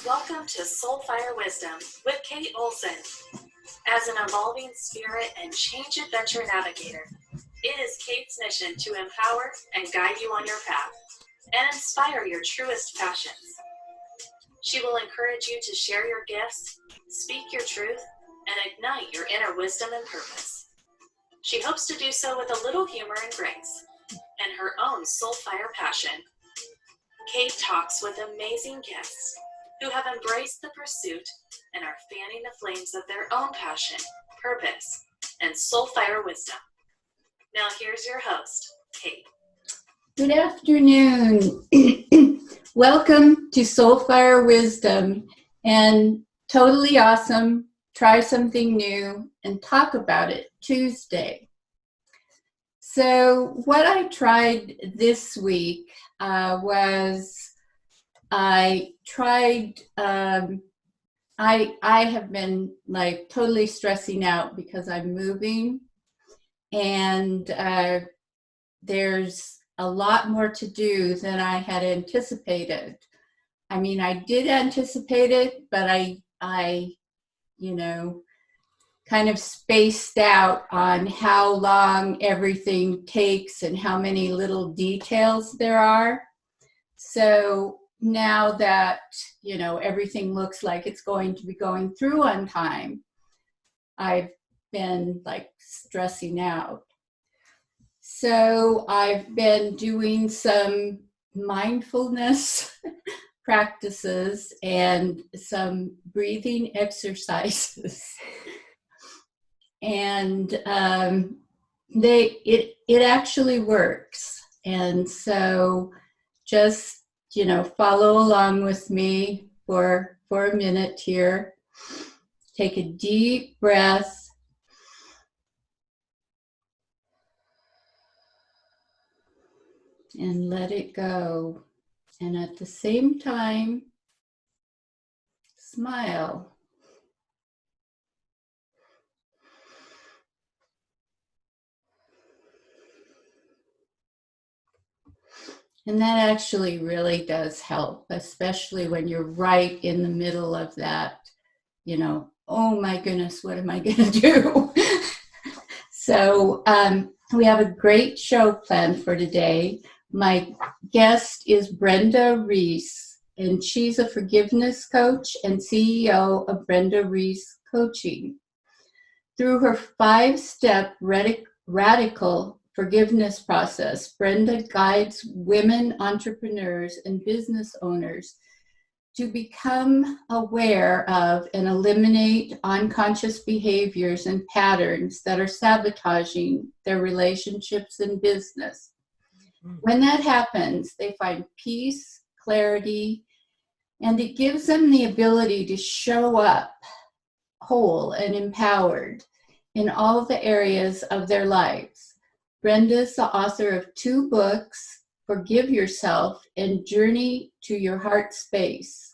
Welcome to Soulfire Wisdom with Kate Olson. As an evolving spirit and change adventure navigator, it is Kate's mission to empower and guide you on your path and inspire your truest passions. She will encourage you to share your gifts, speak your truth, and ignite your inner wisdom and purpose. She hopes to do so with a little humor and grace and her own soulfire passion. Kate talks with amazing guests who have embraced the pursuit and are fanning the flames of their own passion, purpose, and soulfire wisdom. Now here's your host, Kate. Good afternoon. Welcome to Soulfire Wisdom and Totally Awesome, Try Something New and Talk About It Tuesday. So what I tried this week was I have been like totally stressing out because I'm moving and there's a lot more to do than I had anticipated. I mean, I did anticipate it, but I kind of spaced out on how long everything takes and how many little details there are. So now that, everything looks like it's going to be going through on time, I've been like stressing out. So I've been doing some mindfulness practices and some breathing exercises. And it actually works. And so just, follow along with me for a minute here. Take a deep breath. And let it go. And at the same time, smile. And that actually really does help, especially when you're right in the middle of that, oh my goodness, what am I going to do? So we have a great show planned for today. My guest is Brenda Reiss, and she's a forgiveness coach and CEO of Brenda Reiss Coaching. Through her 5-step radical forgiveness process, Brenda guides women entrepreneurs and business owners to become aware of and eliminate unconscious behaviors and patterns that are sabotaging their relationships and business. When that happens, they find peace, clarity, and it gives them the ability to show up whole and empowered in all the areas of their lives. Brenda is the author of 2 books, Forgive Yourself and Journey to Your Heart Space.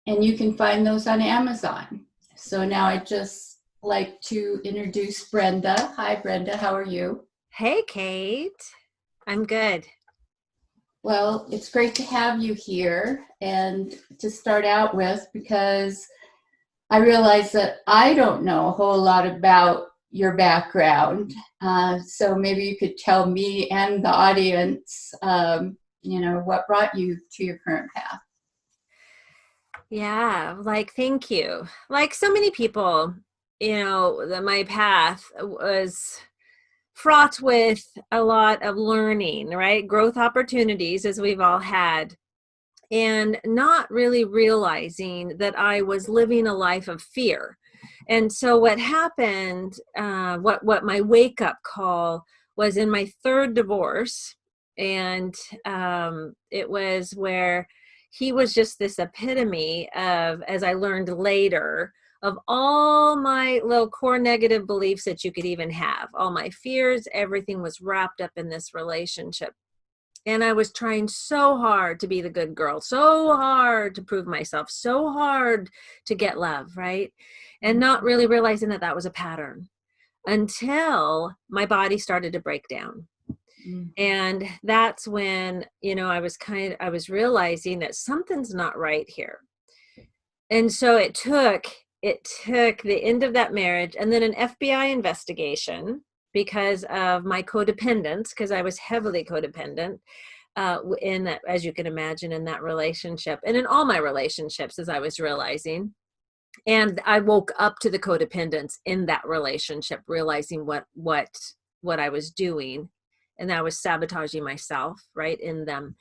And you can find those on Amazon. So now I'd just like to introduce Brenda. Hi, Brenda. How are you? Hey, Kate. I'm good. Well, it's great to have you here and to start out with, because I realize that I don't know a whole lot about your background. So maybe you could tell me and the audience, what brought you to your current path. Yeah, thank you. Like so many people, my path was fraught with a lot of learning, right? Growth opportunities, as we've all had, and not really realizing that I was living a life of fear. And so what happened, what my wake-up call was in my 3rd divorce, and it was where he was just this epitome of, as I learned later, of all my little core negative beliefs that you could even have, all my fears, everything was wrapped up in this relationship. And I was trying so hard to be the good girl, so hard to prove myself, so hard to get love, right? And not really realizing that that was a pattern until my body started to break down. And that's when, I was realizing that something's not right here. And so it took the end of that marriage and then an FBI investigation because of my codependence, because I was heavily codependent in that, as you can imagine, in that relationship and in all my relationships, as I was realizing. And I woke up to the codependence in that relationship, realizing what I was doing, and I was sabotaging myself, right, in them.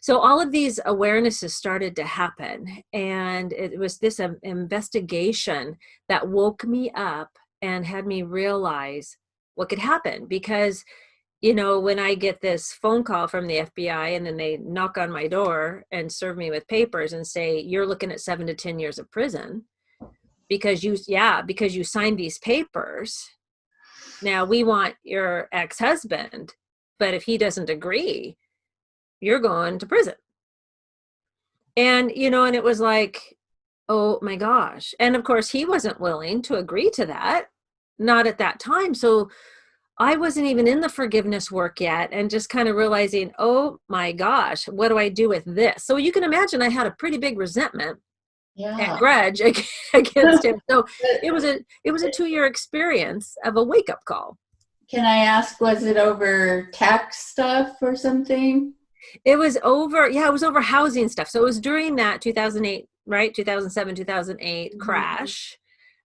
So all of these awarenesses started to happen, and it was this investigation that woke me up and had me realize what could happen. Because, when I get this phone call from the FBI and then they knock on my door and serve me with papers and say, you're looking at 7 to 10 years of prison because you signed these papers. Now we want your ex-husband, but if he doesn't agree, you're going to prison. And, and it was like, oh my gosh. And of course, he wasn't willing to agree to that, not at that time. So I wasn't even in the forgiveness work yet, and just kind of realizing, oh my gosh, what do I do with this? So you can imagine I had a pretty big resentment and grudge against him. So it was a 2-year experience of a wake-up call. Can I ask, was it over tax stuff or something? It was over housing stuff. So it was during that 2008, right? 2007, 2008 crash,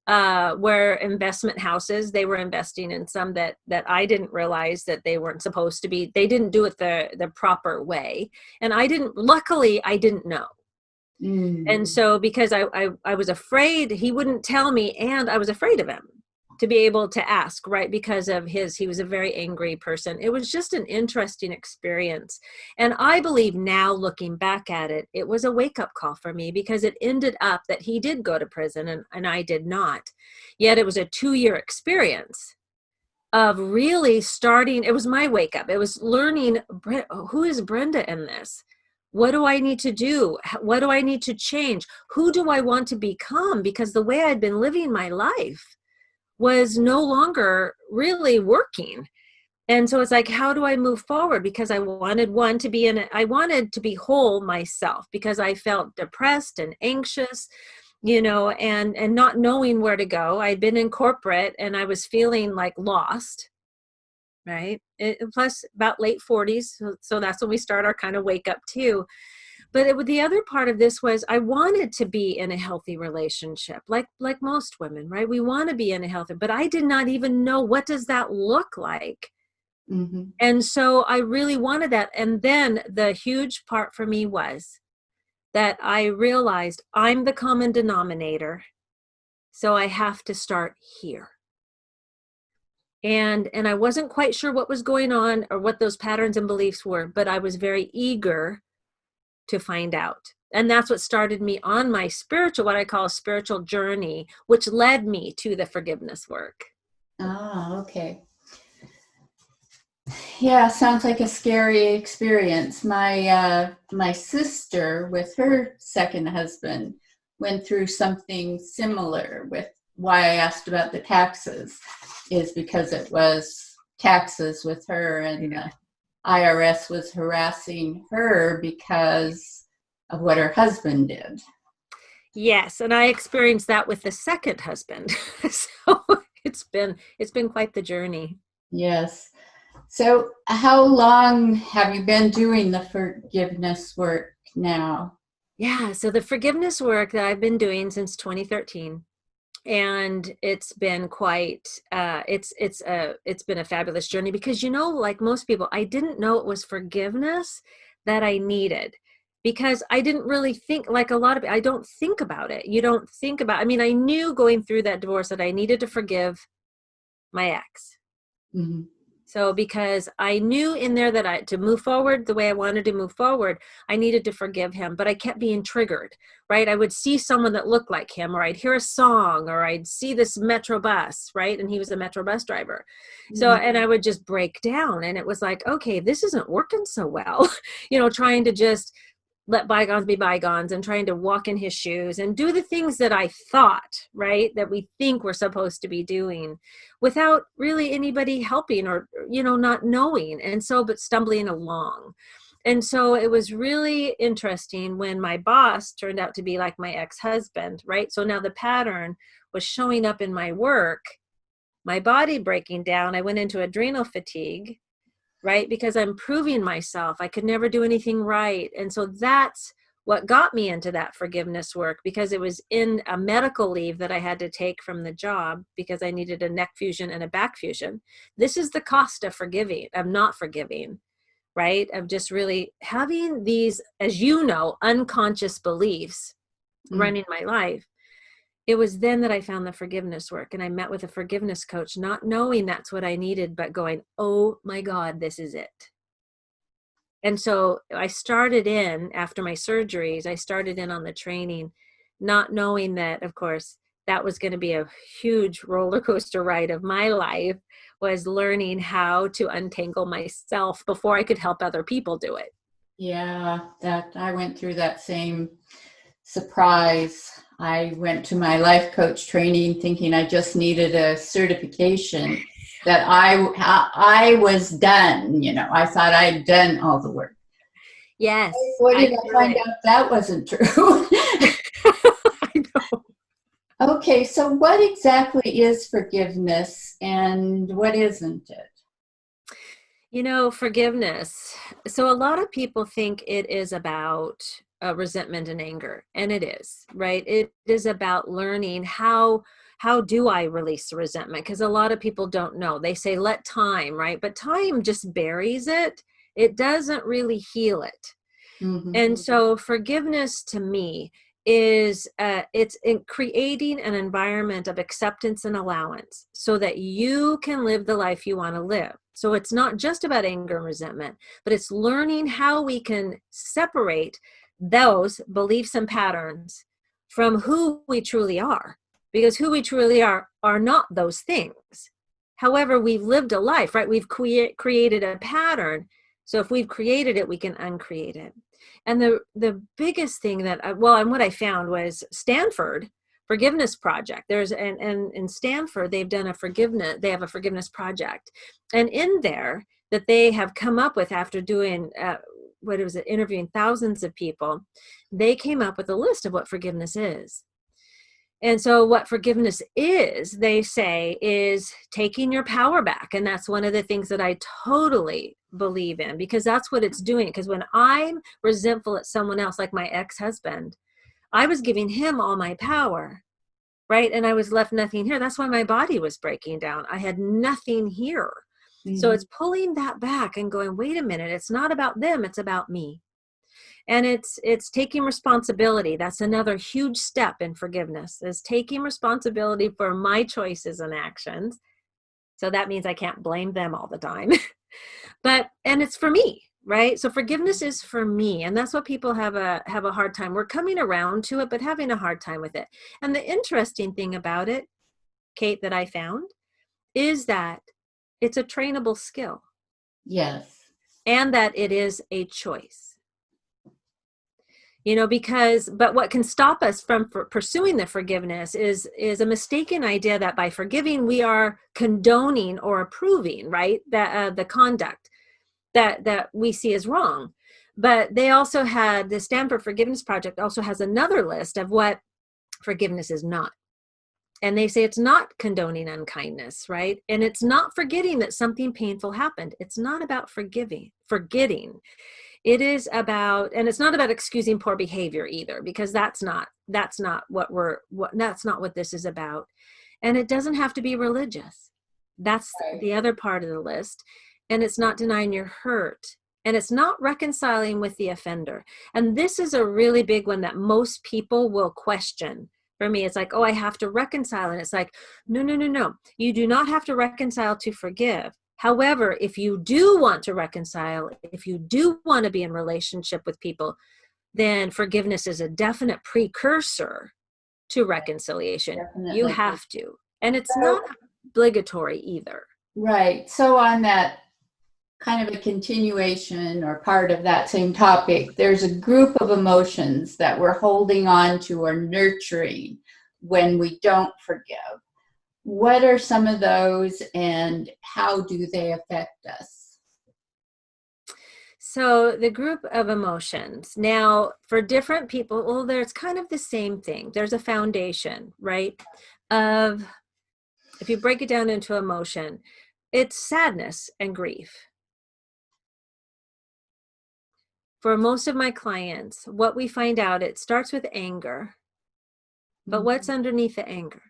where investment houses, they were investing in some that I didn't realize that they weren't supposed to be. They didn't do it the proper way. And luckily I didn't know. And so because I was afraid he wouldn't tell me, and I was afraid of him to be able to ask, right? Because of he was a very angry person. It was just an interesting experience. And I believe now, looking back at it, it was a wake-up call for me, because it ended up that he did go to prison and I did not. Yet it was a 2-year experience of really starting. It was my wake-up. It was learning, who is Brenda in this? What do I need to do? What do I need to change? Who do I want to become? Because the way I'd been living my life was no longer really working. And so it's like, how do I move forward? Because I wanted I wanted to be whole myself, because I felt depressed and anxious, and not knowing where to go. I'd been in corporate and I was feeling like lost, right? Plus about late 40s. So that's when we start our kind of wake up too. But the other part of this was I wanted to be in a healthy relationship, like most women, right? We want to be in a healthy, but I did not even know, what does that look like? Mm-hmm. And so I really wanted that. And then the huge part for me was that I realized I'm the common denominator. So I have to start here. And I wasn't quite sure what was going on or what those patterns and beliefs were, but I was very eager to find out. And that's what started me on my what I call a spiritual journey, which led me to the forgiveness work. Oh, okay. Yeah, sounds like a scary experience. My sister, with her second husband, went through something similar. With why I asked about the taxes is because it was taxes with her, and the IRS was harassing her because of what her husband did. Yes, and I experienced that with the second husband. So it's been quite the journey. Yes. So how long have you been doing the forgiveness work now? Yeah, so the forgiveness work that I've been doing since 2013. And it's been quite, it's been a fabulous journey, because, like most people, I didn't know it was forgiveness that I needed, because I didn't really think, like a lot of, I don't think about it. You don't think about, I knew going through that divorce that I needed to forgive my ex. Mm-hmm. So because I knew in there that to move forward the way I wanted to move forward, I needed to forgive him, but I kept being triggered, right? I would see someone that looked like him, or I'd hear a song, or I'd see this Metro bus, right? And he was a Metro bus driver. So, and I would just break down, and it was like, okay, this isn't working so well, trying to just let bygones be bygones and trying to walk in his shoes and do the things that I thought, right, that we think we're supposed to be doing without really anybody helping or, not knowing. And so, but stumbling along. And so it was really interesting when my boss turned out to be like my ex-husband, right? So now the pattern was showing up in my work, my body breaking down. I went into adrenal fatigue, right? Because I'm proving myself. I could never do anything right. And so that's what got me into that forgiveness work, because it was in a medical leave that I had to take from the job because I needed a neck fusion and a back fusion. This is the cost of forgiving, of not forgiving, right? Of just really having these, as you know, unconscious beliefs running my life. It was then that I found the forgiveness work, and I met with a forgiveness coach, not knowing that's what I needed, but going, oh my God, this is it. And so I started in, after my surgeries, I started in on the training, not knowing that, of course, that was going to be a huge roller coaster ride of my life, was learning how to untangle myself before I could help other people do it. Yeah, that I went through that same surprise. I went to my life coach training thinking I just needed a certification that I was done. You know, I thought I'd done all the work. Yes. What did I find out? That wasn't true. I know. Okay, so what exactly is forgiveness and what isn't it? You know, forgiveness. So a lot of people think it is about resentment and anger, and it is, right? It is about learning how do I release the resentment? Because a lot of people don't know. They say let time, right? But time just buries it. It doesn't really heal it. Mm-hmm. And so forgiveness to me is it's in creating an environment of acceptance and allowance so that you can live the life you want to live. So it's not just about anger and resentment, but it's learning how we can separate those beliefs and patterns from who we truly are, because who we truly are not those things. However, we've lived a life, right? We've created a pattern. So if we've created it, we can uncreate it. And the biggest thing that, and what I found was Stanford Forgiveness Project. There's, and in Stanford, they have a forgiveness project. And in there that they have come up with after doing, interviewing thousands of people, they came up with a list of what forgiveness is. And so what forgiveness is, they say, is taking your power back. And that's one of the things that I totally believe in, because that's what it's doing. Because when I'm resentful at someone else, like my ex-husband, I was giving him all my power, right? And I was left nothing here. That's why my body was breaking down. I had nothing here. Mm-hmm. So it's pulling that back and going, wait a minute, it's not about them, it's about me. And it's taking responsibility. That's another huge step in forgiveness, is taking responsibility for my choices and actions. So that means I can't blame them all the time. And it's for me, right? So forgiveness is for me. And that's what people have a hard time. We're coming around to it, but having a hard time with it. And the interesting thing about it, Kate, that I found is that it's a trainable skill. Yes. And that it is a choice. You know, but what can stop us from pursuing the forgiveness is a mistaken idea that by forgiving, we are condoning or approving, right? That the conduct that we see as wrong. But they also had, the Stanford Forgiveness Project also has another list of what forgiveness is not. And they say it's not condoning unkindness, right? And it's not forgetting that something painful happened. It's not about forgetting. It is about, and it's not about excusing poor behavior either, because that's not what this is about. And it doesn't have to be religious. That's right. The other part of the list. And it's not denying your hurt. And it's not reconciling with the offender. And this is a really big one that most people will question. For me, it's like, oh, I have to reconcile. And it's like, no. You do not have to reconcile to forgive. However, if you do want to reconcile, if you do want to be in relationship with people, then forgiveness is a definite precursor to reconciliation. Definitely. You have to. And it's not obligatory either. Right. So on that kind of a continuation or part of that same topic, there's a group of emotions that we're holding on to or nurturing when we don't forgive. What are some of those and how do they affect us? So the group of emotions. Now, for different people, well, there's kind of the same thing. There's a foundation, right? Of, if you break it down into emotion, it's sadness and grief. For most of my clients, what we find out, it starts with anger. But what's underneath the anger?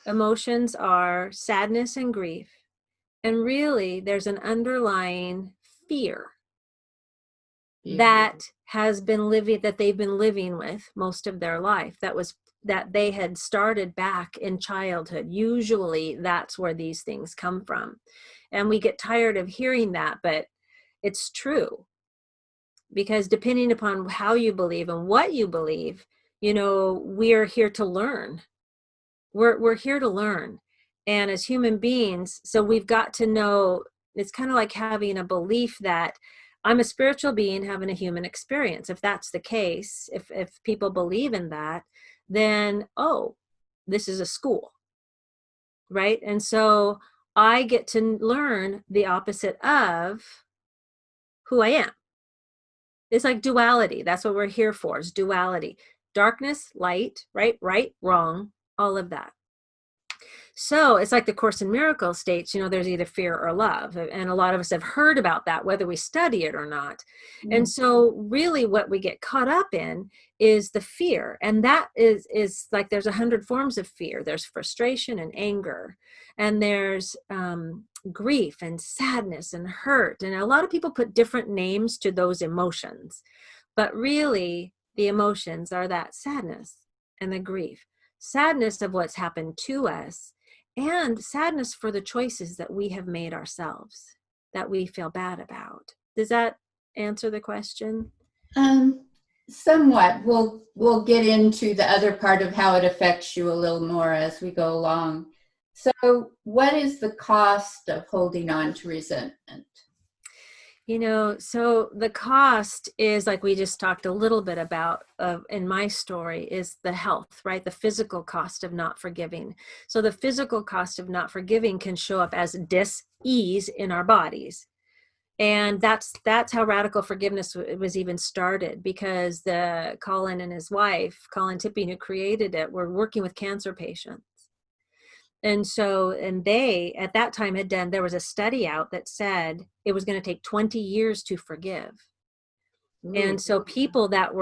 Emotions are sadness and grief. And really, there's an underlying fear that has been living, that they've been living with most of their life, that they had started back in childhood. Usually that's where these things come from. And we get tired of hearing that, but it's true. Because depending upon how you believe and what you believe, we are here to learn. We're here to learn. And as human beings, so we've got to know, it's kind of like having a belief that I'm a spiritual being having a human experience. If that's the case, if people believe in that, then, oh, this is a school, right? And so I get to learn the opposite of who I am. It's like duality. That's what we're here for, is duality. Darkness, light, right, wrong, all of that. So it's like the Course in Miracles states, there's either fear or love. And a lot of us have heard about that, whether we study it or not. And so really what we get caught up in is the fear. And that is like, there's 100 forms of fear. There's frustration and anger, and there's grief and sadness and hurt. And a lot of people put different names to those emotions, but really the emotions are that sadness and the grief. Sadness of what's happened to us, and sadness for the choices that we have made ourselves that we feel bad about. Does that answer the question? Somewhat. We'll get into the other part of how it affects you a little more as we go along. So what is the cost of holding on to resentment? So the cost is, like we just talked a little bit about in my story, is the health, right? The physical cost of not forgiving. So the physical cost of not forgiving can show up as dis-ease in our bodies. And that's how radical forgiveness was even started, because Colin and his wife, Colin Tipping, who created it, were working with cancer patients. And so, and they, at that time, there was a study out that said it was going to take 20 years to forgive. And so people that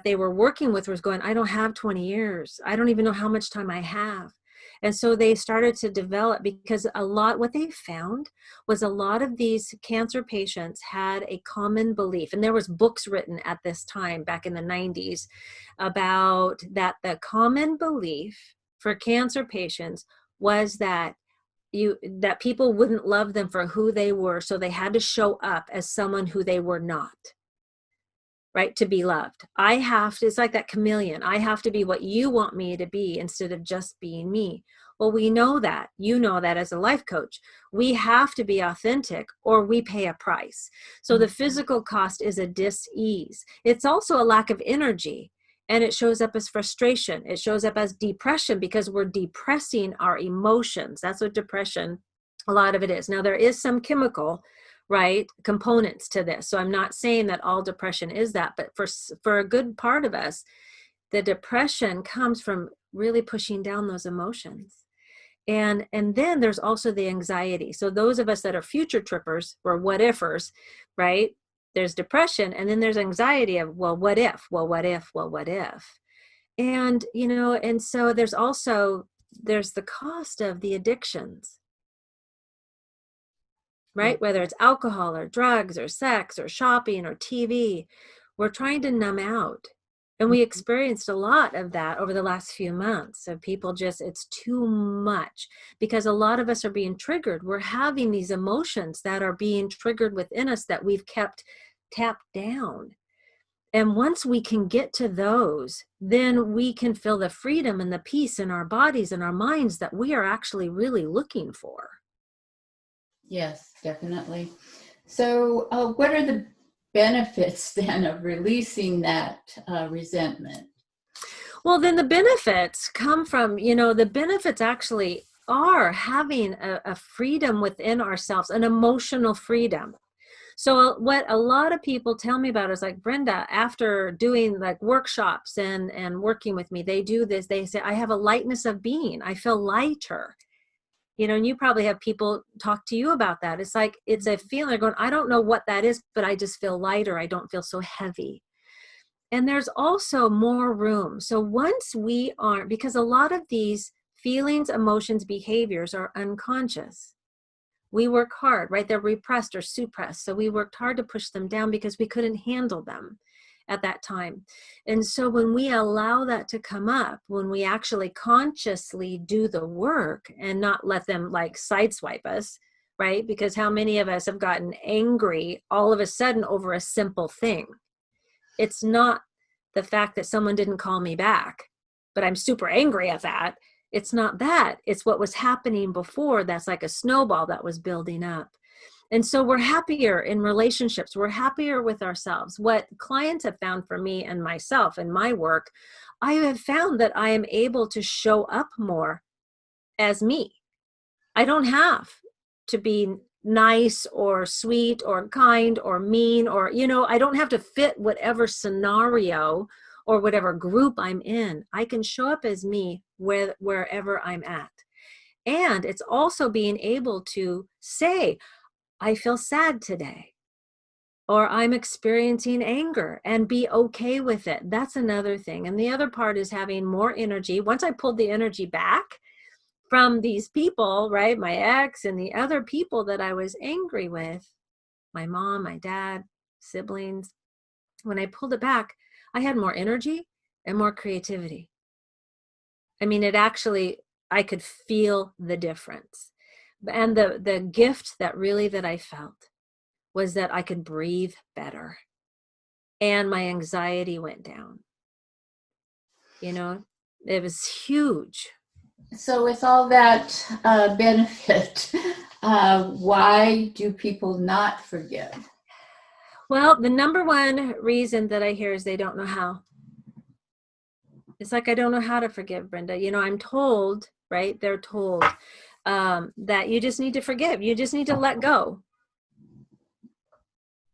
they were working with was going, I don't have 20 years. I don't even know how much time I have. And so they started to develop, because what they found was a lot of these cancer patients had a common belief. And there was books written at this time, back in the 90s, about that. The common belief for cancer patients was that people wouldn't love them for who they were, so they had to show up as someone who they were not, right, to be loved. It's like that chameleon. I have to be what you want me to be instead of just being me. Well, we know that. You know that as a life coach. We have to be authentic, or we pay a price. So the physical cost is a dis-ease. It's also a lack of energy. And it shows up as frustration. It shows up as depression, because we're depressing our emotions. That's what depression, a lot of it is. Now, there is some chemical, right, components to this. So I'm not saying that all depression is that, but for a good part of us, the depression comes from really pushing down those emotions. And then there's also the anxiety. So those of us that are future trippers, or what-ifers, right? There's depression, and then there's anxiety of, well, what if? Well, what if? Well, what if? And, and so there's the cost of the addictions, right? Whether it's alcohol or drugs or sex or shopping or TV, we're trying to numb out. And we experienced a lot of that over the last few months, of people it's too much, because a lot of us are being triggered. We're having these emotions that are being triggered within us that we've kept tapped down. And once we can get to those, then we can feel the freedom and the peace in our bodies and our minds that we are actually really looking for. Yes, definitely. So what are the benefits then of releasing that resentment? Well, then the benefits come from, the benefits actually are having a freedom within ourselves, an emotional freedom. So what a lot of people tell me about is like, Brenda, after doing like workshops and working with me, they do this, they say, I have a lightness of being. I feel lighter. You know, and you probably have people talk to you about that. It's like, it's a feeling, they're going, I don't know what that is, but I just feel lighter. I don't feel so heavy. And there's also more room. So once we aren't, because a lot of these feelings, emotions, behaviors are unconscious. We work hard, right? They're repressed or suppressed. So we worked hard to push them down because we couldn't handle them at that time. And so when we allow that to come up, when we actually consciously do the work and not let them like sideswipe us, right? Because how many of us have gotten angry all of a sudden over a simple thing? It's not the fact that someone didn't call me back, but I'm super angry at that. It's not that. It's what was happening before. That's like a snowball that was building up. And so we're happier in relationships. We're happier with ourselves. What clients have found for me and myself and my work, I have found that I am able to show up more as me. I don't have to be nice or sweet or kind or mean or, you know, I don't have to fit whatever scenario or whatever group I'm in. I can show up as me wherever I'm at. And it's also being able to say, I feel sad today, or I'm experiencing anger, and be okay with it. That's another thing. And the other part is having more energy. Once I pulled the energy back from these people, right, my ex and the other people that I was angry with, my mom, my dad, siblings, when I pulled it back, I had more energy and more creativity. I mean, it actually, I could feel the difference. And the gift that I felt was that I could breathe better and my anxiety went down. You know, it was huge. So with all that benefit, why do people not forgive? Well, the number one reason that I hear is they don't know how. It's like, I don't know how to forgive, Brenda. You know, I'm told, right? They're told that you just need to forgive. You just need to let go.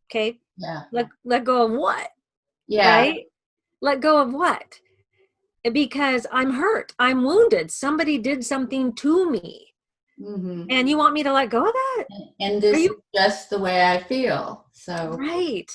Okay. Yeah. Let go of what? Yeah. Right? Let go of what? Because I'm hurt. I'm wounded. Somebody did something to me. Mm-hmm. And you want me to let go of that? And this is just the way I feel. So right.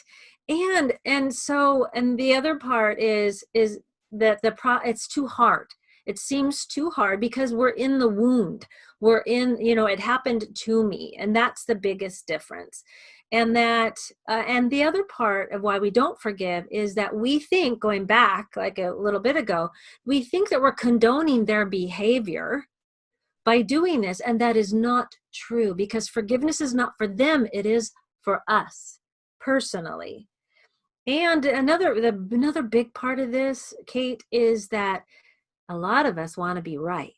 And so, and the other part is that it's too hard. It seems too hard because we're in the wound. We're in, you know, it happened to me. And that's the biggest difference. And that, and the other part of why we don't forgive is that we think, going back like a little bit ago, we think that we're condoning their behavior by doing this. And that is not true, because forgiveness is not for them. It is for us personally. And another big part of this, Kate, is that a lot of us want to be right.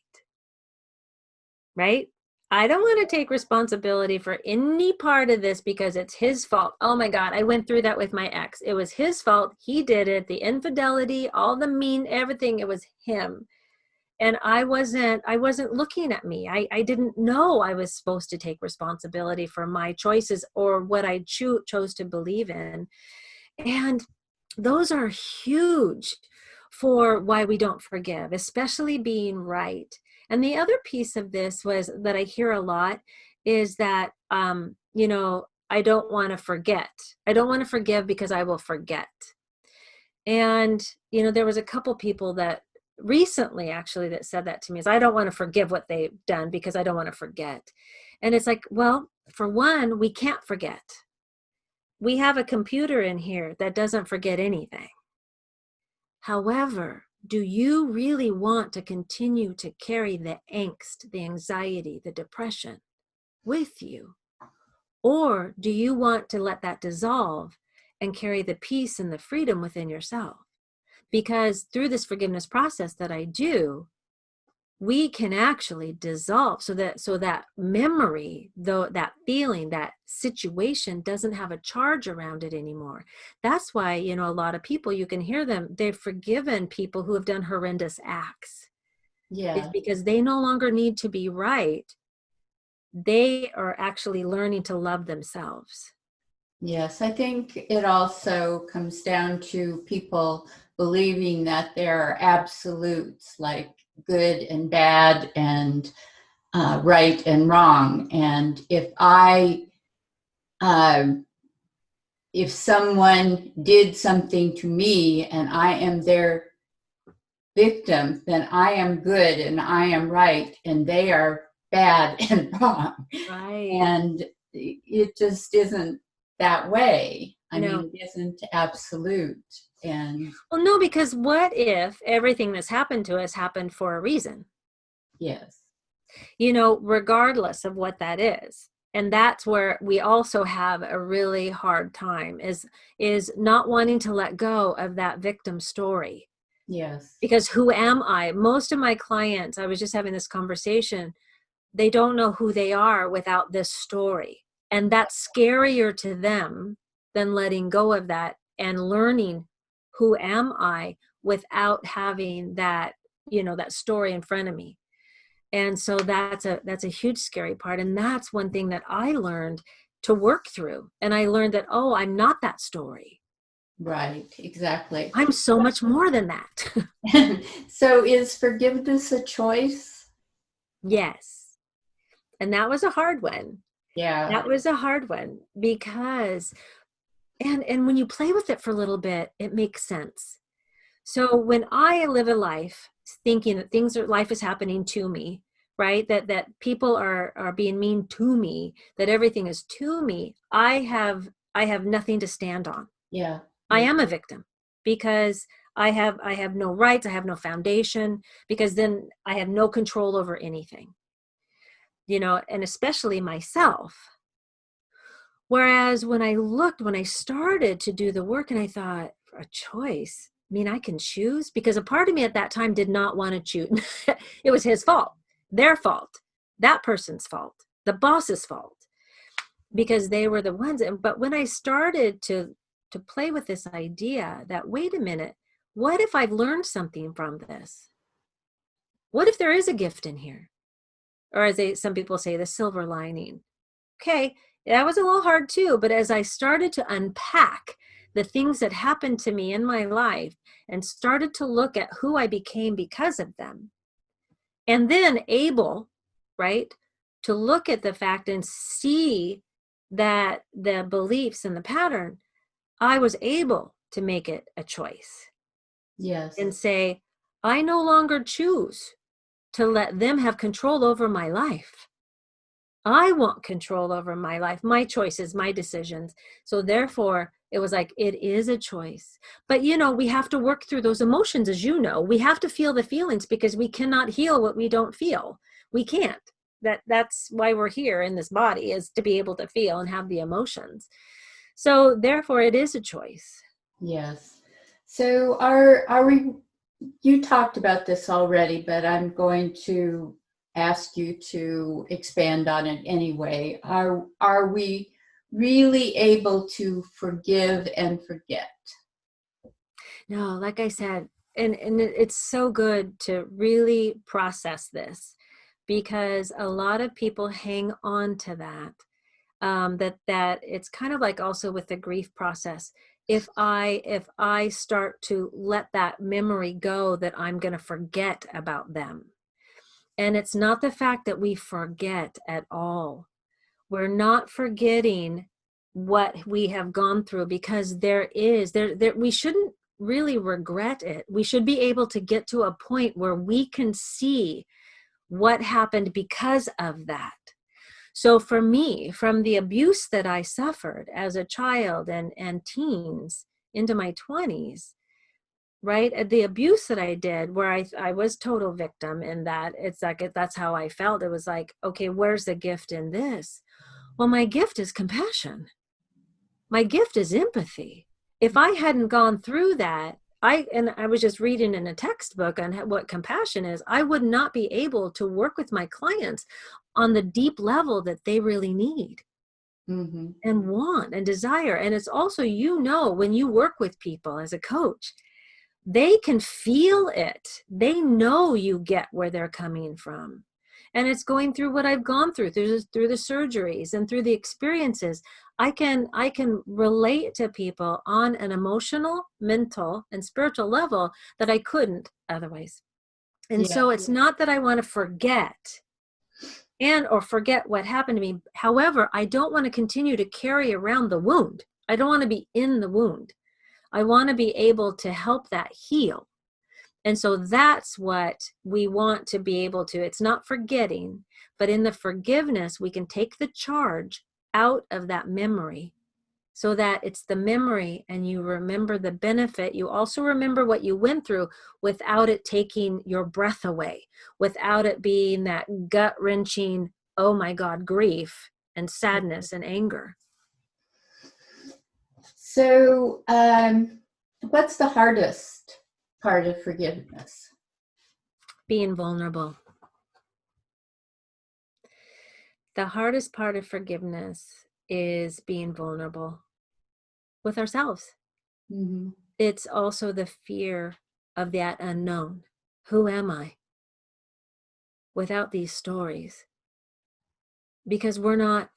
Right? I don't want to take responsibility for any part of this because it's his fault. Oh my God, I went through that with my ex. It was his fault. He did it. The infidelity, all the mean, everything, it was him. And I wasn't looking at me. I didn't know I was supposed to take responsibility for my choices or what I chose to believe in. And those are huge for why we don't forgive, especially being right. And the other piece of this was that I hear a lot is that, you know, I don't want to forget. I don't want to forgive because I will forget. And, you know, there was a couple people that recently actually that said that to me, is I don't want to forgive what they've done because I don't want to forget. And it's like, well, for one, we can't forget. We have a computer in here that doesn't forget anything. However, do you really want to continue to carry the angst, the anxiety, the depression with you? Or do you want to let that dissolve and carry the peace and the freedom within yourself? Because through this forgiveness process that I do, we can actually dissolve so that memory, though, that feeling, that situation doesn't have a charge around it anymore. That's why, you know, a lot of people, you can hear them, they've forgiven people who have done horrendous acts. yeah. It's because they no longer need to be right. They are actually learning to love themselves. Yes, I think it also comes down to people believing that there are absolutes like good and bad and right and wrong. And if someone did something to me and I am their victim, then I am good and I am right and they are bad and wrong. Right. And it just isn't that way. I No. mean, it isn't absolute. And Well, no, because what if everything that's happened to us happened for a reason? yes, Regardless of what that is. And that's where we also have a really hard time is not wanting to let go of that victim story. yes, Because who am I? Most of my clients, I was just having this conversation, they don't know who they are without this story. And that's scarier to them than letting go of that and learning who am I without having that, that story in front of me. And so that's a huge scary part. And that's one thing that I learned to work through. And I learned that, oh, I'm not that story. right, exactly. I'm so much more than that. So is forgiveness a choice? Yes. And that was a hard one. Yeah, That was a hard one because, and when you play with it for a little bit, it makes sense. So when I live a life thinking that life is happening to me, right? That people are being mean to me, that everything is to me, I have nothing to stand on. yeah. I am a victim because I have no rights, I have no foundation, because then I have no control over anything. And especially myself. Whereas when I started to do the work and I thought, a choice, I mean, I can choose, because a part of me at that time did not want to choose. It was his fault, their fault, that person's fault, the boss's fault, because they were the ones. But when I started to play with this idea that, wait a minute, what if I've learned something from this? What if there is a gift in here? Or as some people say, the silver lining. Okay, that was a little hard too, but as I started to unpack the things that happened to me in my life and started to look at who I became because of them, and then able, right, to look at the fact and see that the beliefs and the pattern, I was able to make it a choice Yes. and say, I no longer choose to let them have control over my life. I want control over my life, my choices, my decisions. So therefore, it was like, it is a choice. But, we have to work through those emotions, as you know. We have to feel the feelings because we cannot heal what we don't feel. We can't. That's why we're here in this body, is to be able to feel and have the emotions. So therefore, it is a choice. Yes. So you talked about this already, but I'm going to ask you to expand on it anyway. Are we really able to forgive and forget? No, like I said, and it's so good to really process this, because a lot of people hang on to that. That it's kind of like also with the grief process. If I start to let that memory go, that I'm going to forget about them. And it's not the fact that we forget at all. We're not forgetting what we have gone through, because there we shouldn't really regret it. We should be able to get to a point where we can see what happened because of that. So for me, from the abuse that I suffered as a child and teens into my 20s, right? The abuse that I did, where I was total victim in that, it's like, that's how I felt. It was like, okay, where's the gift in this? Well, my gift is compassion. My gift is empathy. If I hadn't gone through that, I was just reading in a textbook on what compassion is, I would not be able to work with my clients on the deep level that they really need Mm-hmm. and want and desire. And it's also, when you work with people as a coach, they can feel it. They know you get where they're coming from. And it's going through what I've gone through the surgeries and through the experiences. I can relate to people on an emotional, mental, and spiritual level that I couldn't otherwise. And so it's not that I want to forget or forget what happened to me. However, I don't want to continue to carry around the wound. I don't want to be in the wound. I want to be able to help that heal. And so that's what we want to be able to. It's not forgetting, but in the forgiveness, we can take the charge out of that memory so that it's the memory and you remember the benefit. You also remember what you went through without it taking your breath away, without it being that gut-wrenching, oh my God, grief and sadness and anger. So, what's the hardest part of forgiveness? Being vulnerable. The hardest part of forgiveness is being vulnerable with ourselves. Mm-hmm. It's also the fear of that unknown. Who am I without these stories? Because we're not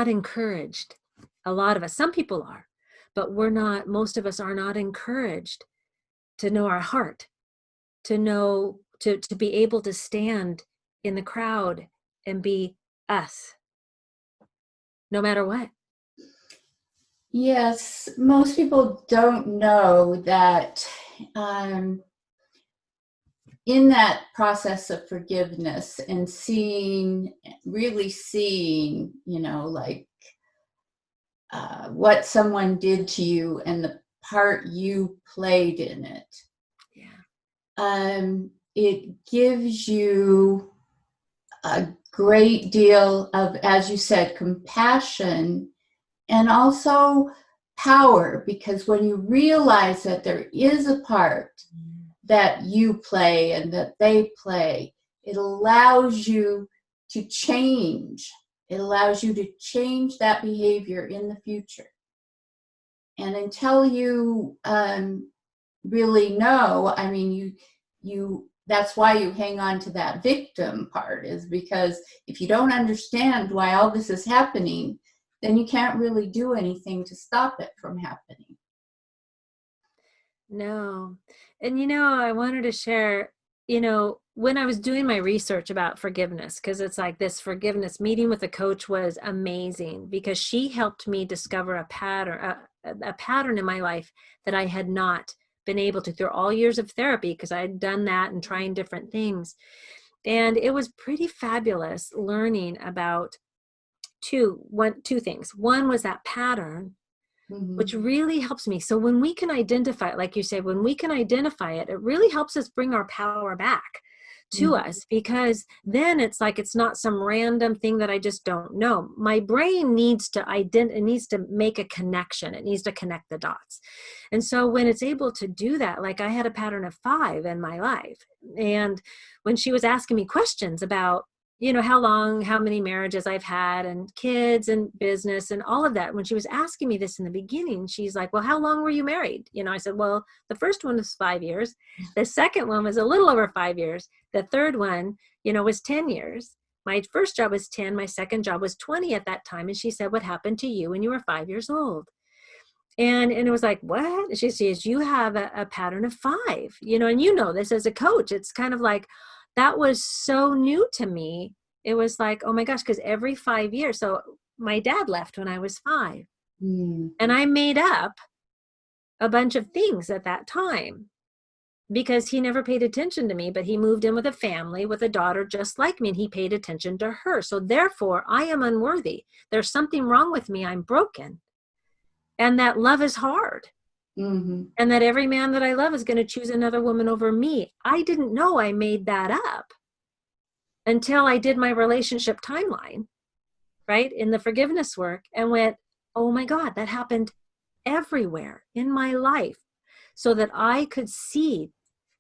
encouraged. A lot of us, some people are, but most of us are not encouraged to know our heart, to know, to be able to stand in the crowd and be us, no matter what. Yes, most people don't know that in that process of forgiveness and really seeing, like what someone did to you and the part you played in it. It gives you a great deal of, as you said, compassion and also power, because when you realize that there is a part that you play and that they play, it allows you to change. It allows you to change that behavior in the future. And until you really know, I mean, that's why you hang on to that victim part, is because if you don't understand why all this is happening, then you can't really do anything to stop it from happening. No. And, I wanted to share, when I was doing my research about forgiveness, because it's like this forgiveness meeting with a coach was amazing because she helped me discover a pattern in my life that I had not been able to through all years of therapy, because I had done that and trying different things. And it was pretty fabulous learning about two things. One was that pattern, which really helps me. So when we can identify it, like you said, when we can identify it, it really helps us bring our power back to us, because then it's like, it's not some random thing that I just don't know. My brain needs to it needs to make a connection. It needs to connect the dots. And so when it's able to do that, like I had a pattern of 5 in my life. And when she was asking me questions about, how many marriages I've had and kids and business and all of that. When she was asking me this in the beginning, she's like, well, how long were you married? I said, well, the first one was 5 years. The second one was a little over 5 years. The third one, was 10 years. My first job was 10. My second job was 20 at that time. And she said, what happened to you when you were 5 years old? And it was like, what? She says, you have a pattern of 5, and this as a coach. It's kind of like, that was so new to me. It was like, oh my gosh, because every 5 years, so my dad left when I was 5. And I made up a bunch of things at that time because he never paid attention to me, but he moved in with a family with a daughter just like me, and he paid attention to her. So therefore, I am unworthy. There's something wrong with me. I'm broken. And that love is hard. And that every man that I love is going to choose another woman over me. I didn't know I made that up until I did my relationship timeline, right, in the forgiveness work, and went, oh my God, that happened everywhere in my life, so that I could see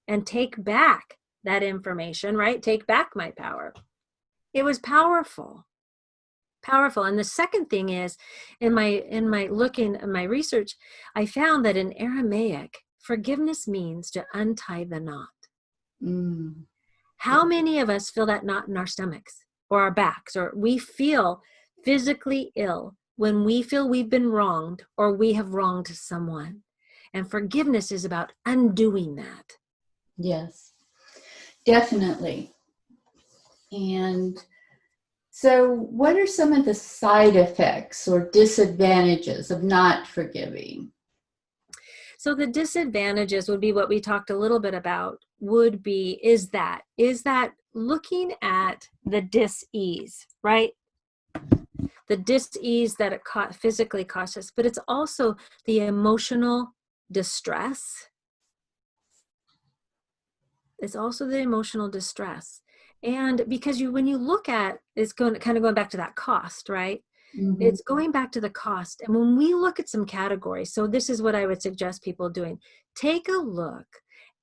and take back that information, right? Take back my power. It was powerful. And the second thing is, in my looking at my research, I found that in Aramaic, forgiveness means to untie the knot. How many of us feel that knot in our stomachs or our backs, or we feel physically ill when we feel we've been wronged or we have wronged someone? And forgiveness is about undoing that. Yes, definitely. And so what are some of the side effects or disadvantages of not forgiving? So the disadvantages would be what we talked a little bit about, would be, is that looking at the dis-ease, right? The dis-ease that it physically causes us, but it's also the emotional distress. It's also the emotional distress. And because when you look at, it's going back to that cost, right? Mm-hmm. It's going back to the cost. And when we look at some categories, so this is what I would suggest people doing. Take a look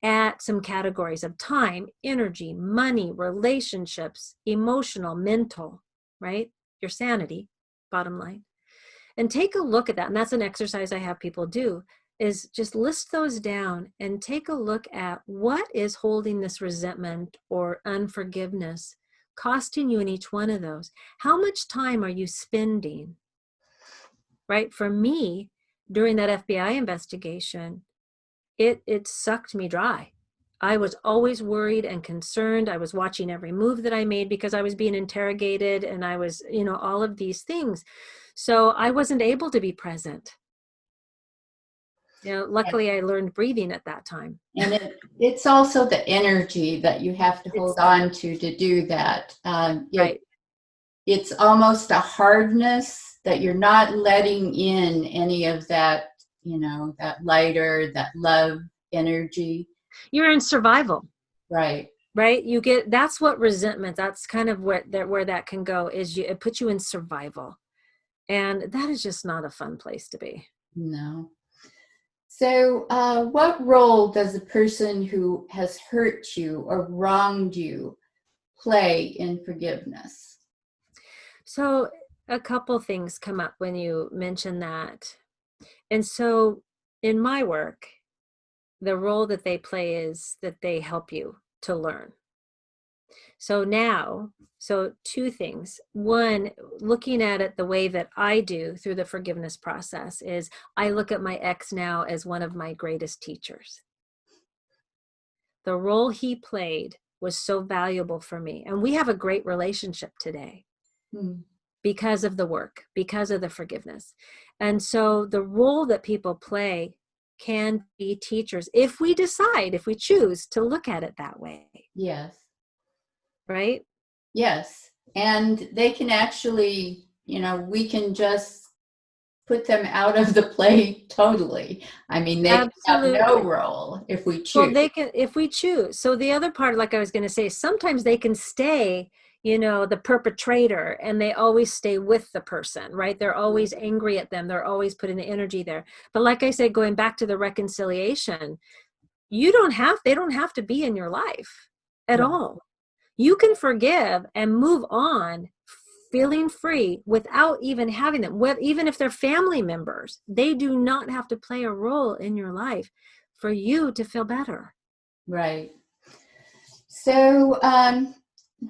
at some categories of time, energy, money, relationships, emotional, mental, right? Your sanity, bottom line. And take a look at that. And that's an exercise I have people do, is just list those down and take a look at what is holding this resentment or unforgiveness costing you in each one of those. How much time are you spending? Right? For me, during that FBI investigation, it sucked me dry. I was always worried and concerned. I was watching every move that I made because I was being interrogated, and I was, all of these things. So I wasn't able to be present. Luckily I learned breathing at that time. And it's also the energy that you have to hold on to do that. Right. It's almost a hardness that you're not letting in any of that, that lighter, that love energy. You're in survival. Right. Right. That's what resentment, that's kind of where that can go, is it puts you in survival. And that is just not a fun place to be. No. So what role does a person who has hurt you or wronged you play in forgiveness? So a couple things come up when you mention that. And so in my work, the role that they play is that they help you to learn. So two things. One, looking at it the way that I do through the forgiveness process is I look at my ex now as one of my greatest teachers. The role he played was so valuable for me. And we have a great relationship today because of the work, because of the forgiveness. And so the role that people play can be teachers if we choose to look at it that way. Yes. Right? Yes. And they can actually, we can just put them out of the play totally. I mean, they Absolutely. have no role if we choose. Well, they can, if we choose. So the other part, like I was going to say, sometimes they can stay, the perpetrator, and they always stay with the person, right? They're always angry at them. They're always putting the energy there. But like I said, going back to the reconciliation, they don't have to be in your life at all. You can forgive and move on feeling free without even having them. Even if they're family members, they do not have to play a role in your life for you to feel better. Right. So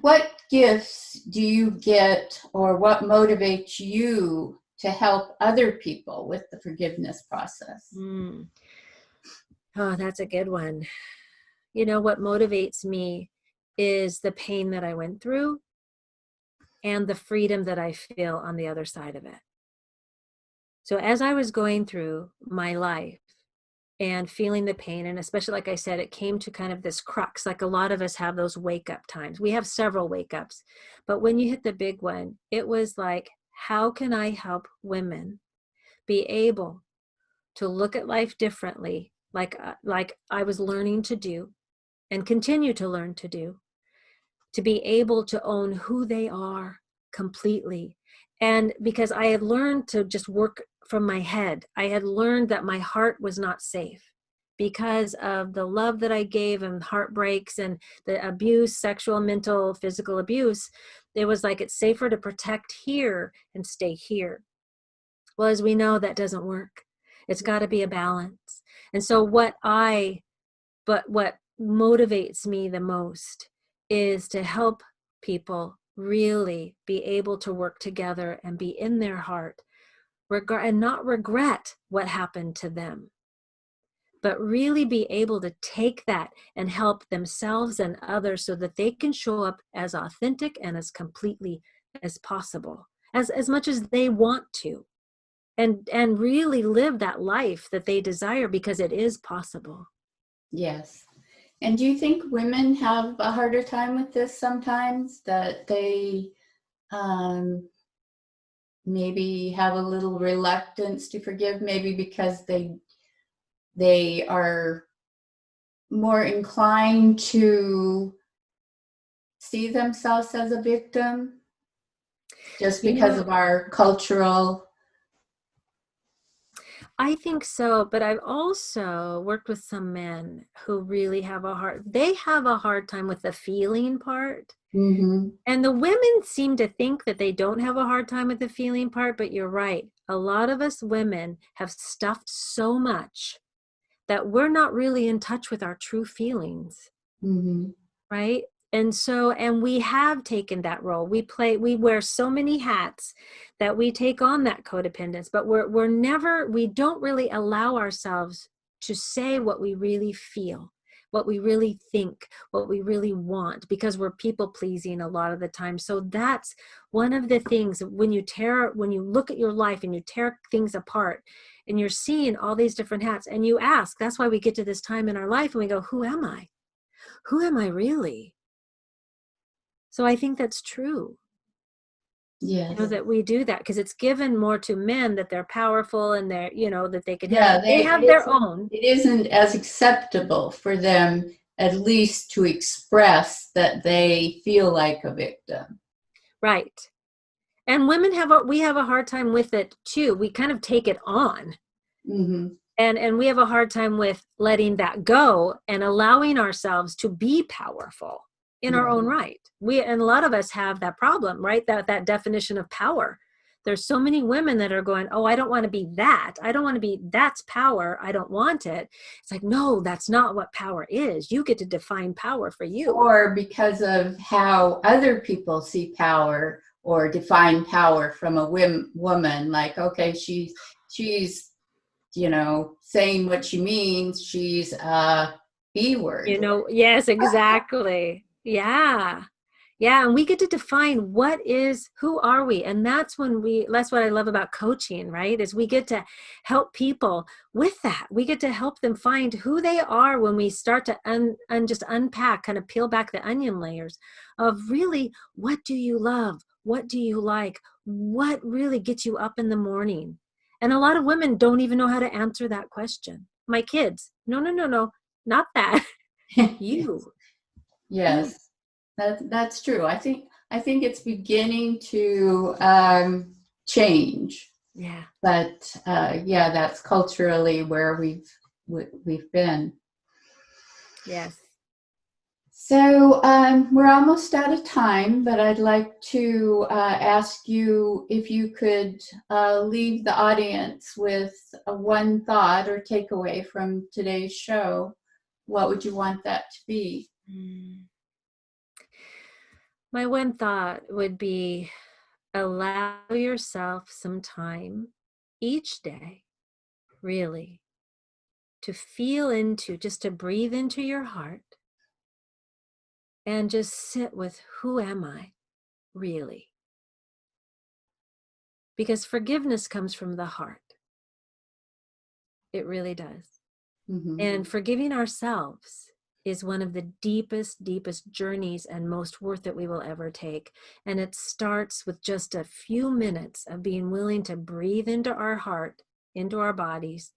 what gifts do you get, or what motivates you to help other people with the forgiveness process? Oh, that's a good one. What motivates me is the pain that I went through and the freedom that I feel on the other side of it. So as I was going through my life and feeling the pain, and especially, like I said, it came to kind of this crux, like a lot of us have those wake up times. We have several wake ups, but when you hit the big one, it was like, how can I help women be able to look at life differently, like I was learning to do and continue to learn to do, to be able to own who they are completely. And because I had learned to just work from my head, I had learned that my heart was not safe because of the love that I gave and heartbreaks and the abuse, sexual, mental, physical abuse. It was like, it's safer to protect here and stay here. Well, as we know, that doesn't work. It's got to be a balance. And so what motivates me the most is to help people really be able to work together and be in their heart and not regret what happened to them, but really be able to take that and help themselves and others so that they can show up as authentic and as completely as possible, as much as they want to, and really live that life that they desire, because it is possible. Yes. And do you think women have a harder time with this sometimes, that they maybe have a little reluctance to forgive, maybe because they are more inclined to see themselves as a victim just because of our cultural? I think so, but I've also worked with some men who really have a hard time with the feeling part. Mm-hmm. And the women seem to think that they don't have a hard time with the feeling part, but you're right. A lot of us women have stuffed so much that we're not really in touch with our true feelings. Mm-hmm. Right? And we have taken that role. We wear so many hats that we take on that codependence, but we don't really allow ourselves to say what we really feel, what we really think, what we really want, because we're people pleasing a lot of the time. So that's one of the things when you look at your life and you tear things apart and you're seeing all these different hats and you ask, that's why we get to this time in our life and we go, who am I? Who am I really? So I think that's true. Yes. That we do that because it's given more to men that they're powerful and they're, that they can Yeah, they have their own. It isn't as acceptable for them, at least, to express that they feel like a victim. Right. And women we have a hard time with it too. We kind of take it on. Mm-hmm. And we have a hard time with letting that go and allowing ourselves to be powerful in our own right. And a lot of us have that problem, right? That definition of power. There's so many women that are going, oh, I don't want to be that. I don't want to be, that's power. I don't want it. It's like, no, that's not what power is. You get to define power for you. Or because of how other people see power or define power from a woman, like, okay, she's saying what she means, she's a B-word. Yes, exactly. Yeah. Yeah. And we get to define who are we? And that's what I love about coaching, right? Is we get to help people with that. We get to help them find who they are when we start to just unpack, kind of peel back the onion layers of really, what do you love? What do you like? What really gets you up in the morning? And a lot of women don't even know how to answer that question. My kids, no, not that. You. Yes, that's true. I think it's beginning to change. Yeah. But that's culturally where we've been. Yes. So we're almost out of time, but I'd like to ask you if you could leave the audience with one thought or takeaway from today's show. What would you want that to be? My one thought would be, allow yourself some time each day, really, to just to breathe into your heart and just sit with, who am I really? Because forgiveness comes from the heart. It really does. Mm-hmm. And forgiving ourselves is one of the deepest journeys and most worth it we will ever take. And it starts with just a few minutes of being willing to breathe into our heart, into our bodies,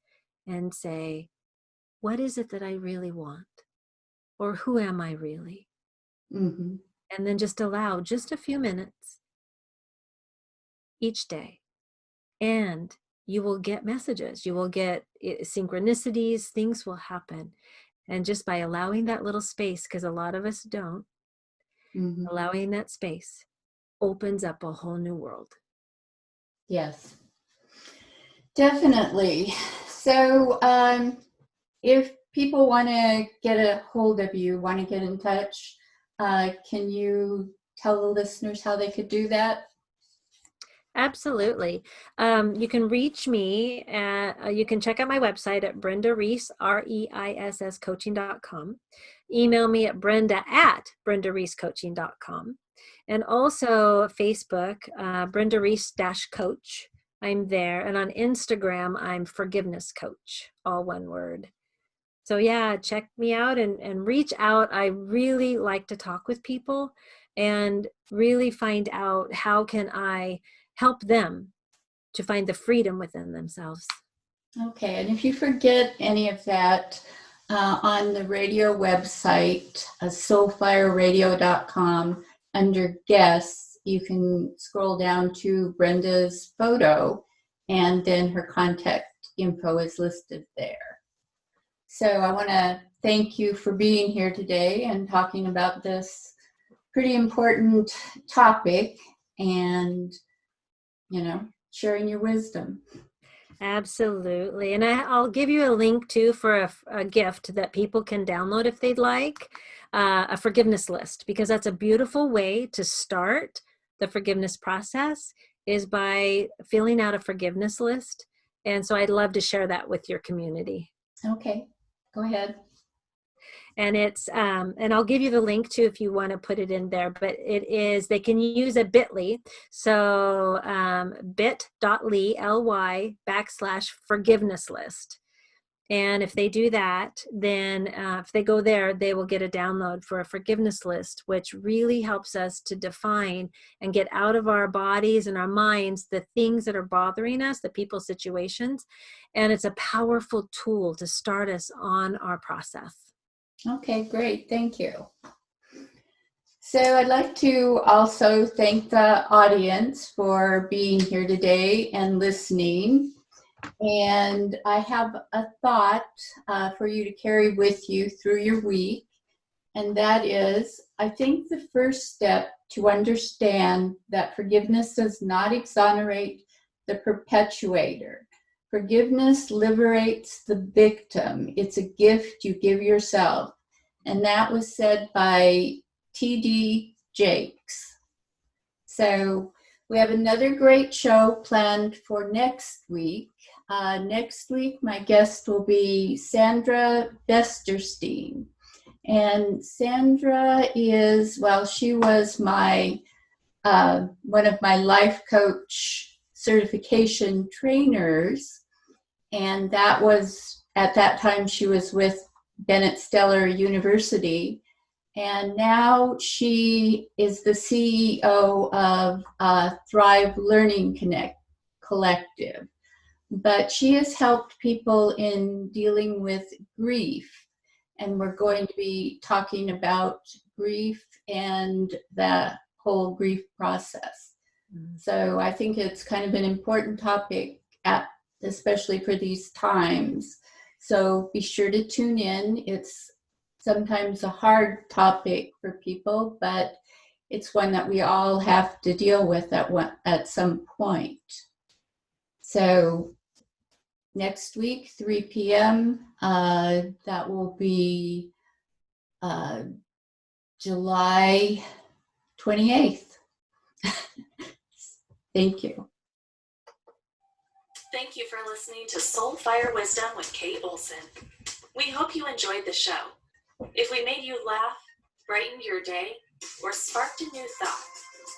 and say, what is it that I really want? Or who am I really? Mm-hmm. And then just allow just a few minutes each day. And you will get messages. You will get synchronicities. Things will happen. And just by allowing that little space, because a lot of us don't, allowing that space opens up a whole new world. Yes, definitely. So if people want to get a hold of you, want to get in touch, can you tell the listeners how they could do that? Absolutely. You can reach me you can check out my website at Brenda Reiss, REISS coaching.com. Email me at brenda@brendareisscoaching.com. And also Facebook, Brenda Reiss-Coach. I'm there. And on Instagram, I'm Forgiveness Coach, all one word. So yeah, check me out and reach out. I really like to talk with people and really find out how can I help them to find the freedom within themselves. Okay, and if you forget any of that, on the radio website, soulfireradio.com, under guests, you can scroll down to Brenda's photo, and then her contact info is listed there. So I want to thank you for being here today and talking about this pretty important topic and, sharing your wisdom. Absolutely. And I'll give you a link too for a gift that people can download if they'd like, a forgiveness list, because that's a beautiful way to start the forgiveness process is by filling out a forgiveness list. And so I'd love to share that with your community. Okay, go ahead. And it's, and I'll give you the link too if you want to put it in there, but it is, they can use a bit.ly. So bit.ly/forgiveness list. And if they do that, then if they go there, they will get a download for a forgiveness list, which really helps us to define and get out of our bodies and our minds the things that are bothering us, the people, situations. And it's a powerful tool to start us on our process. Okay, great. Thank you. So I'd like to also thank the audience for being here today and listening. And I have a thought for you to carry with you through your week. And that is, I think the first step to understand that forgiveness does not exonerate the perpetuator. Forgiveness liberates the victim. It's a gift you give yourself. And that was said by T.D. Jakes. So we have another great show planned for next week. Next week, my guest will be Sandra Besterstein. And Sandra is, she was my one of my life coach certification trainers. And that was, at that time, she was with Bennett Stellar University. And now she is the CEO of Thrive Learning Collective. But she has helped people in dealing with grief. And we're going to be talking about grief and the whole grief process. So I think it's kind of an important topic, especially for these times. So be sure to tune in. It's sometimes a hard topic for people, but it's one that we all have to deal with at some point. So next week, 3 p.m., that will be July 28th. Thank you. Thank you for listening to Soul Fire Wisdom with Kate Olson. We hope you enjoyed the show. If we made you laugh, brightened your day, or sparked a new thought,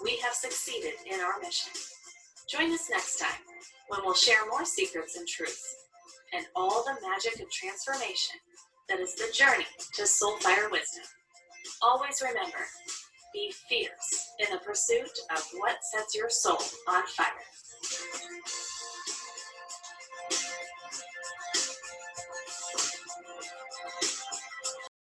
we have succeeded in our mission. Join us next time when we'll share more secrets and truths and all the magic of transformation that is the journey to Soul Fire Wisdom. Always remember, be fierce in the pursuit of what sets your soul on fire.